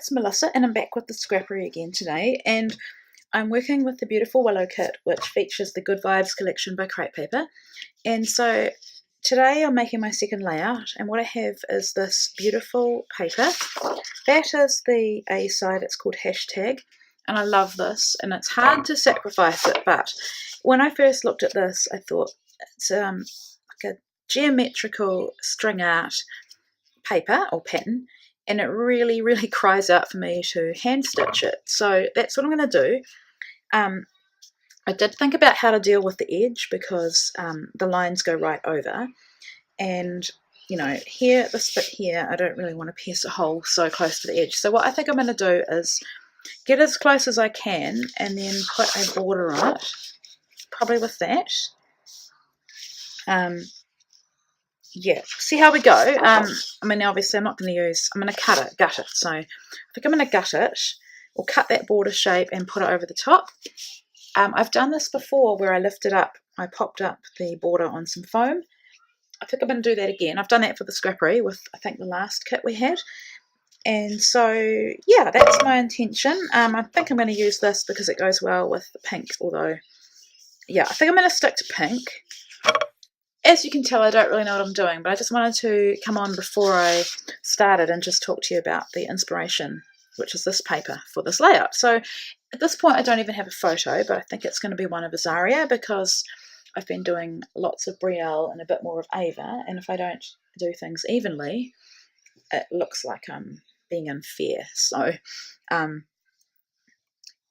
it's Melissa and I'm back with the Scrappery again today, and I'm working with the beautiful Willow Kit, which features the Good Vibes collection by Scrappery. And so today I'm making my second layout, and what I have is this beautiful paper. That is the A side, it's called Hashtag, and I love this, and it's hard to sacrifice it, but when I first looked at this I thought it's like a geometrical string art paper or pattern, and it really cries out for me to hand stitch it. So that's what I'm going to do. I did think about how to deal with the edge because the lines go right over, and you know, here, this bit here, I don't really want to pierce a hole so close to the edge. So what I think I'm going to do is get as close as I can and then put a border on it, probably with that. Yeah, see how we go. I mean, obviously I'm not going to use, I'm going to gut it. So I think I'm going to gut it, or cut that border shape and put it over the top. I've done this before where I lifted up, I popped up the border on some foam. I think I'm going to do that again. I've done that for the Scrappery with, I think, the last kit we had. And so, yeah, that's my intention. I think I'm going to use this because it goes well with the pink, although, yeah, I think I'm going to stick to pink. As you can tell, I don't really know what I'm doing, but I just wanted to come on before I started and just talk to you about the inspiration, which is this paper for this layout. So at this point, I don't even have a photo, but I think it's going to be one of Azaria because I've been doing lots of Brielle and a bit more of Ava, and if I don't do things evenly, it looks like I'm being unfair. So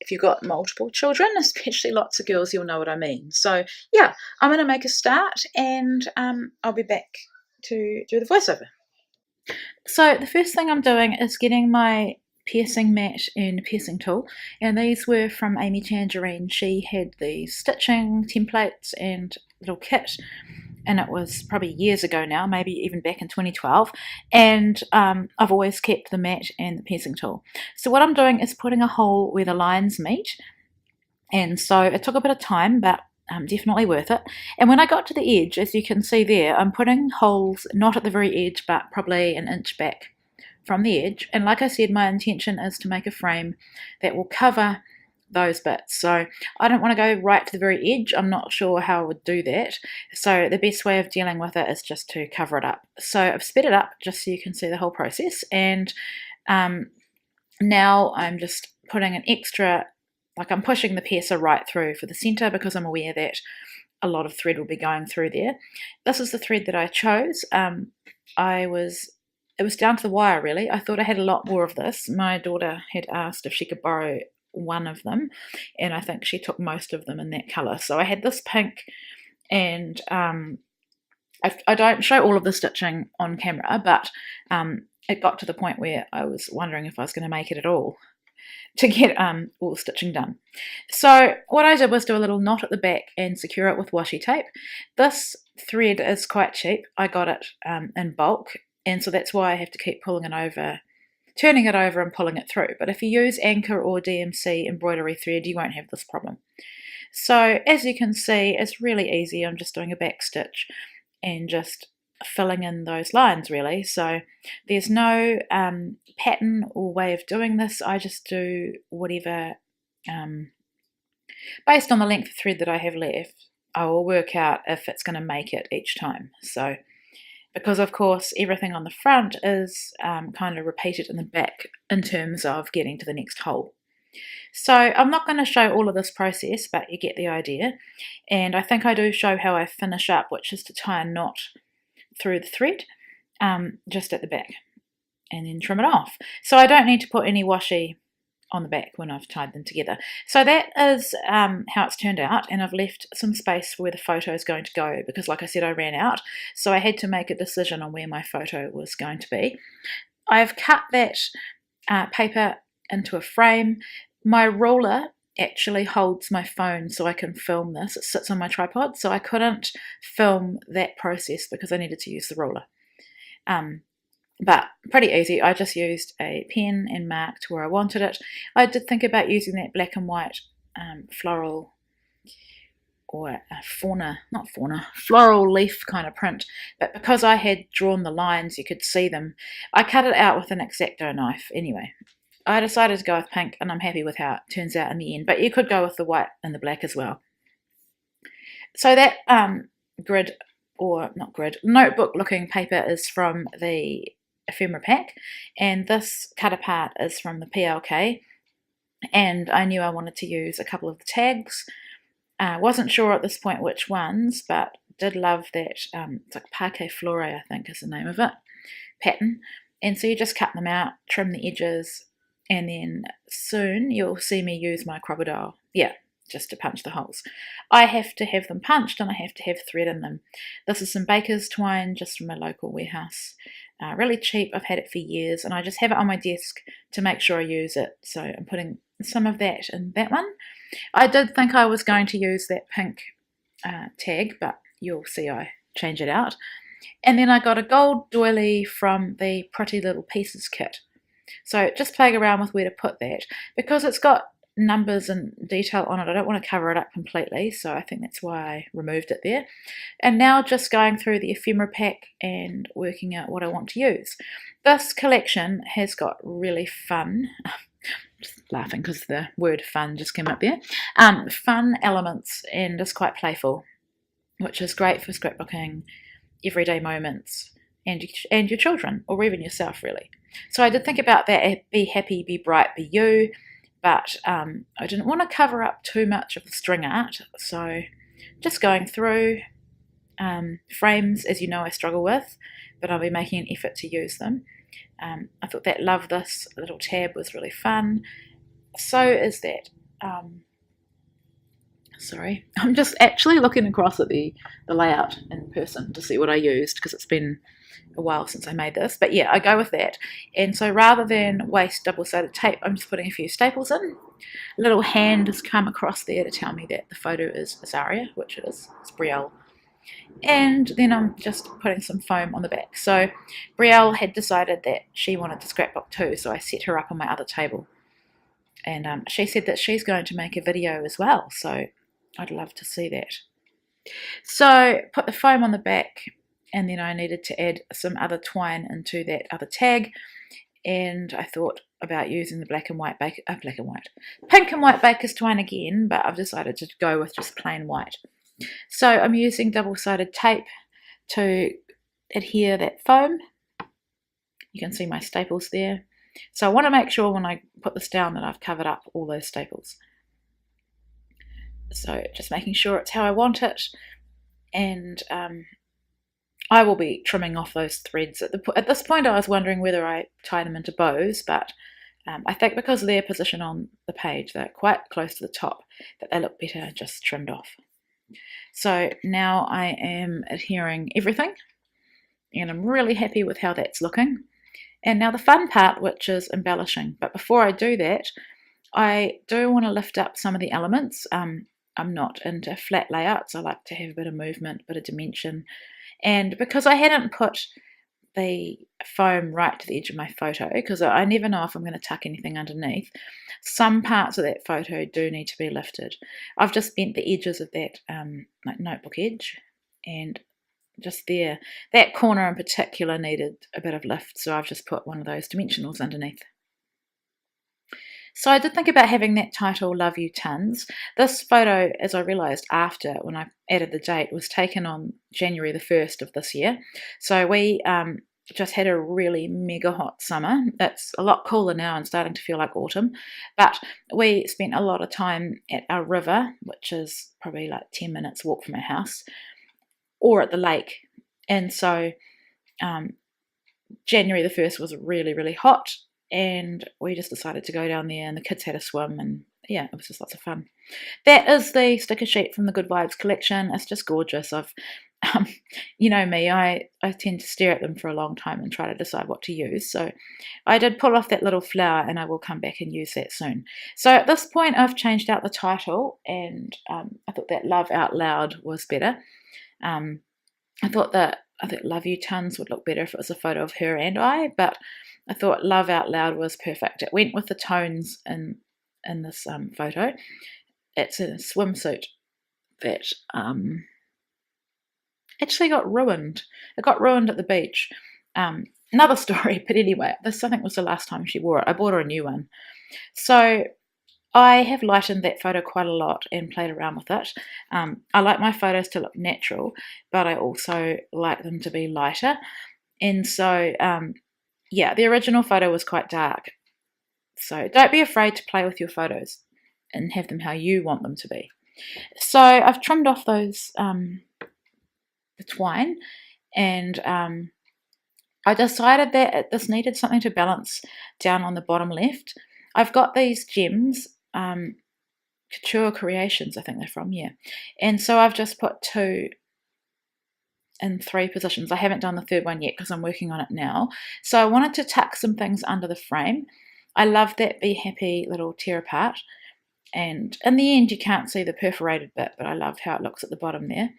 if you've got multiple children, especially lots of girls, you'll know what I mean. So yeah, I'm going to make a start, and I'll be back to do the voiceover. So the first thing I'm doing is getting my piercing mat and piercing tool, and these were from Amy Tangerine. She had the stitching templates and little kit, and it was probably years ago now, maybe even back in 2012, and I've always kept the mat and the piercing tool. So what I'm doing is putting a hole where the lines meet, and so it took a bit of time, but definitely worth it. And when I got to the edge, as you can see there, I'm putting holes not at the very edge, but probably an inch back from the edge, and like I said, my intention is to make a frame that will cover those bits. So I don't want to go right to the very edge. I'm not sure how I would do that, so the best way of dealing with it is just to cover it up. So I've sped it up just so you can see the whole process, and now I'm just putting an extra, like I'm pushing the piercer right through for the center because I'm aware that a lot of thread will be going through there. This is the thread that I chose. It was down to the wire, really. I thought I had a lot more of this. My daughter had asked if she could borrow one of them, and I think she took most of them in that colour. So I had this pink, and I don't show all of the stitching on camera, but it got to the point where I was wondering if I was going to make it at all to get all the stitching done. So what I did was do a little knot at the back and secure it with washi tape. This thread is quite cheap. I got it in bulk, and so that's why I have to keep pulling it over, turning it over and pulling it through. But if you use Anchor or DMC embroidery thread, you won't have this problem. So as you can see, it's really easy. I'm just doing a back stitch and just filling in those lines, really. So there's no pattern or way of doing this. I just do whatever, based on the length of thread that I have left, I will work out if it's going to make it each time. So because of course everything on the front is kind of repeated in the back in terms of getting to the next hole. So I'm not going to show all of this process, but you get the idea. And I think I do show how I finish up, which is to tie a knot through the thread just at the back and then trim it off. So I don't need to put any washi on the back when I've tied them together. So that is how it's turned out, and I've left some space for where the photo is going to go because, like I said, I ran out, so I had to make a decision on where my photo was going to be. I've cut that paper into a frame. My ruler actually holds my phone so I can film this. It sits on my tripod, so I couldn't film that process because I needed to use the ruler. But pretty easy. I just used a pen and marked where I wanted it. I did think about using that black and white floral or floral leaf kind of print, but because I had drawn the lines, you could see them. I cut it out with an X-Acto knife anyway. I decided to go with pink, and I'm happy with how it turns out in the end. But you could go with the white and the black as well. So that grid, or not grid, notebook looking paper is from the ephemera pack, and this cut apart is from the PLK. And I knew I wanted to use a couple of the tags. Wasn't sure at this point which ones, but did love that. It's like Parquet Flore, I think is the name of it, pattern. And so you just cut them out, trim the edges, and then soon you'll see me use my crocodile. Yeah, just to punch the holes. I have to have them punched, and I have to have thread in them. This is some baker's twine just from a local warehouse. Really cheap. I've had it for years, and I just have it on my desk to make sure I use it. So I'm putting some of that in that one. I did think I was going to use that pink tag, but you'll see I change it out. And then I got a gold doily from the Pretty Little Pieces kit. So just playing around with where to put that. Because it's got numbers and detail on it, I don't want to cover it up completely, so I think that's why I removed it there. And now just going through the ephemera pack and working out what I want to use. This collection has got really fun, just laughing because the word fun just came up there, fun elements, and is quite playful, which is great for scrapbooking, everyday moments, and your children, or even yourself really. So I did think about that, be happy, be bright, be you, but I didn't want to cover up too much of the string art, so just going through frames, as you know I struggle with, but I'll be making an effort to use them. I thought that Love This little tab was really fun. So is that, sorry, I'm just actually looking across at the layout in person to see what I used, because it's been a while since I made this, but yeah, I go with that. And so rather than waste double-sided tape, I'm just putting a few staples in. A little hand has come across there to tell me that the photo is Azaria, which it is, it's Brielle. And then I'm just putting some foam on the back. So Brielle had decided that she wanted to scrapbook too, so I set her up on my other table. And she said that she's going to make a video as well, so I'd love to see that. So put the foam on the back, and then I needed to add some other twine into that other tag, and I thought about using the pink and white baker's twine again, but I've decided to go with just plain white. So I'm using double-sided tape to adhere that foam. You can see my staples there. So I want to make sure when I put this down that I've covered up all those staples. So just making sure it's how I want it, and I will be trimming off those threads. At this point I was wondering whether I tie them into bows, but I think because of their position on the page, they're quite close to the top, that they look better just trimmed off. So now I am adhering everything, and I'm really happy with how that's looking. And now the fun part, which is embellishing. But before I do that, I do want to lift up some of the elements. I'm not into flat layouts. I like to have a bit of movement, a bit of dimension. And because I hadn't put the foam right to the edge of my photo, because I never know if I'm going to tuck anything underneath, some parts of that photo do need to be lifted. I've just bent the edges of that like notebook edge, and just there, that corner in particular needed a bit of lift, so I've just put one of those dimensionals underneath. So I did think about having that title, Love You Tons. This photo, as I realised after, when I added the date, was taken on January the 1st of this year. So we just had a really mega hot summer. It's a lot cooler now and starting to feel like autumn. But we spent a lot of time at our river, which is probably like 10 minutes walk from our house, or at the lake. And so January the 1st was really, really hot, and we just decided to go down there, and the kids had a swim, and yeah, it was just lots of fun. That is the sticker sheet from the Good Vibes collection. It's just gorgeous. I've you know me, I tend to stare at them for a long time and try to decide what to use. So I did pull off that little flower, and I will come back and use that soon. So at this point I've changed out the title, and I thought that Love Out Loud was better. I thought Love You Tons would look better if it was a photo of her and I, but I thought Love Out Loud was perfect. It went with the tones in this photo. It's a swimsuit that actually got ruined. It got ruined at the beach. another story, but anyway, this I think was the last time she wore it. I bought her a new one. So I have lightened that photo quite a lot and played around with it. I like my photos to look natural, but I also like them to be lighter. And so, yeah, the original photo was quite dark. So don't be afraid to play with your photos and have them how you want them to be. So I've trimmed off those the twine, and I decided that this needed something to balance down on the bottom left. I've got these gems, Couture Creations, I think they're from, yeah. And so I've just put 2 in 3 positions. I haven't done the third one yet because I'm working on it now. So I wanted to tuck some things under the frame. I love that Be Happy little tear apart. And in the end, you can't see the perforated bit, but I love how it looks at the bottom there.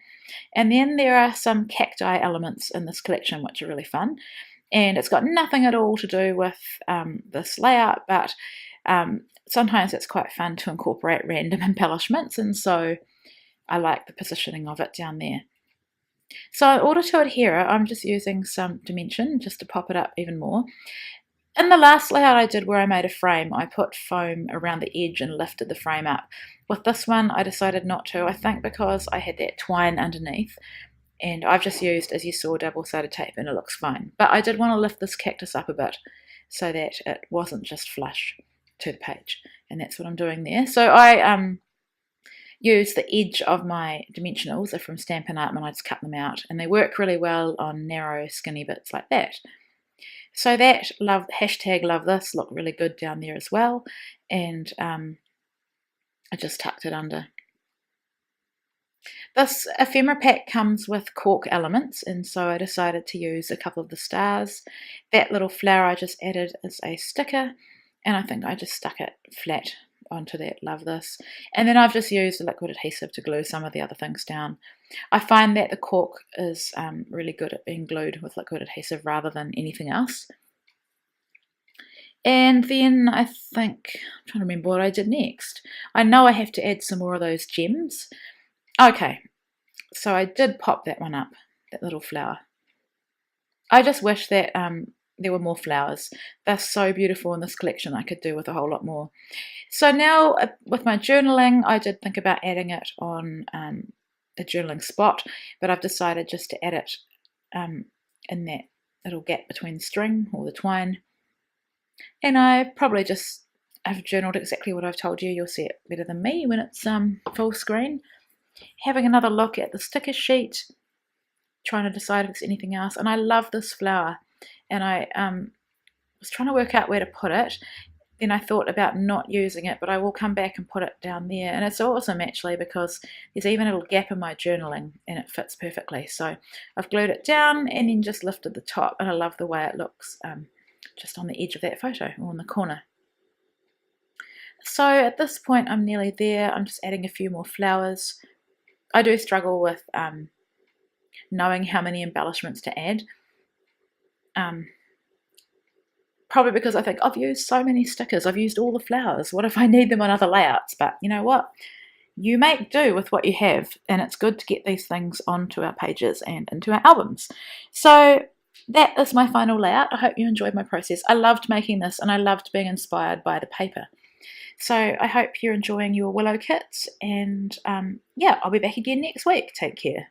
And then there are some cacti elements in this collection, which are really fun. And it's got nothing at all to do with this layout, but sometimes it's quite fun to incorporate random embellishments, and so I like the positioning of it down there. So in order to adhere it, I'm just using some dimension just to pop it up even more. In the last layout I did where I made a frame, I put foam around the edge and lifted the frame up. With this one, I decided not to, I think because I had that twine underneath, and I've just used, as you saw, double-sided tape, and it looks fine. But I did want to lift this cactus up a bit so that it wasn't just flush to the page, and that's what I'm doing there. So I use the edge of my dimensionals. They're from Stampin' Up, and I just cut them out, and they work really well on narrow, skinny bits like that. So that hashtag love this looked really good down there as well, and I just tucked it under. This ephemera pack comes with cork elements, and so I decided to use a couple of the stars. That little flower I just added is a sticker, and I think I just stuck it flat onto that love this. And then I've just used a liquid adhesive to glue some of the other things down. I find that the cork is really good at being glued with liquid adhesive rather than anything else. And then I think, I'm trying to remember what I did next. I know I have to add some more of those gems. Okay, so I did pop that one up, that little flower. I just wish that there were more flowers. They're so beautiful in this collection. I could do with a whole lot more. So now with my journaling, I did think about adding it on the journaling spot, but I've decided just to add it in that little gap between the string or the twine. And I probably just have journaled exactly what I've told you. You'll see it better than me when it's full screen. Having another look at the sticker sheet, trying to decide if there's anything else. And I love this flower, and I was trying to work out where to put it. Then I thought about not using it, but I will come back and put it down there. And it's awesome actually because there's even a little gap in my journaling and it fits perfectly. So I've glued it down and then just lifted the top, and I love the way it looks just on the edge of that photo or on the corner. So at this point I'm nearly there. I'm just adding a few more flowers. I do struggle with knowing how many embellishments to add. Probably because I think I've used so many stickers, I've used all the flowers. What if I need them on other layouts? But you know what? You make do with what you have, and it's good to get these things onto our pages and into our albums. So that is my final layout. I hope you enjoyed my process. I loved making this, and I loved being inspired by the paper. So I hope you're enjoying your Willow kits, and yeah, I'll be back again next week. Take care.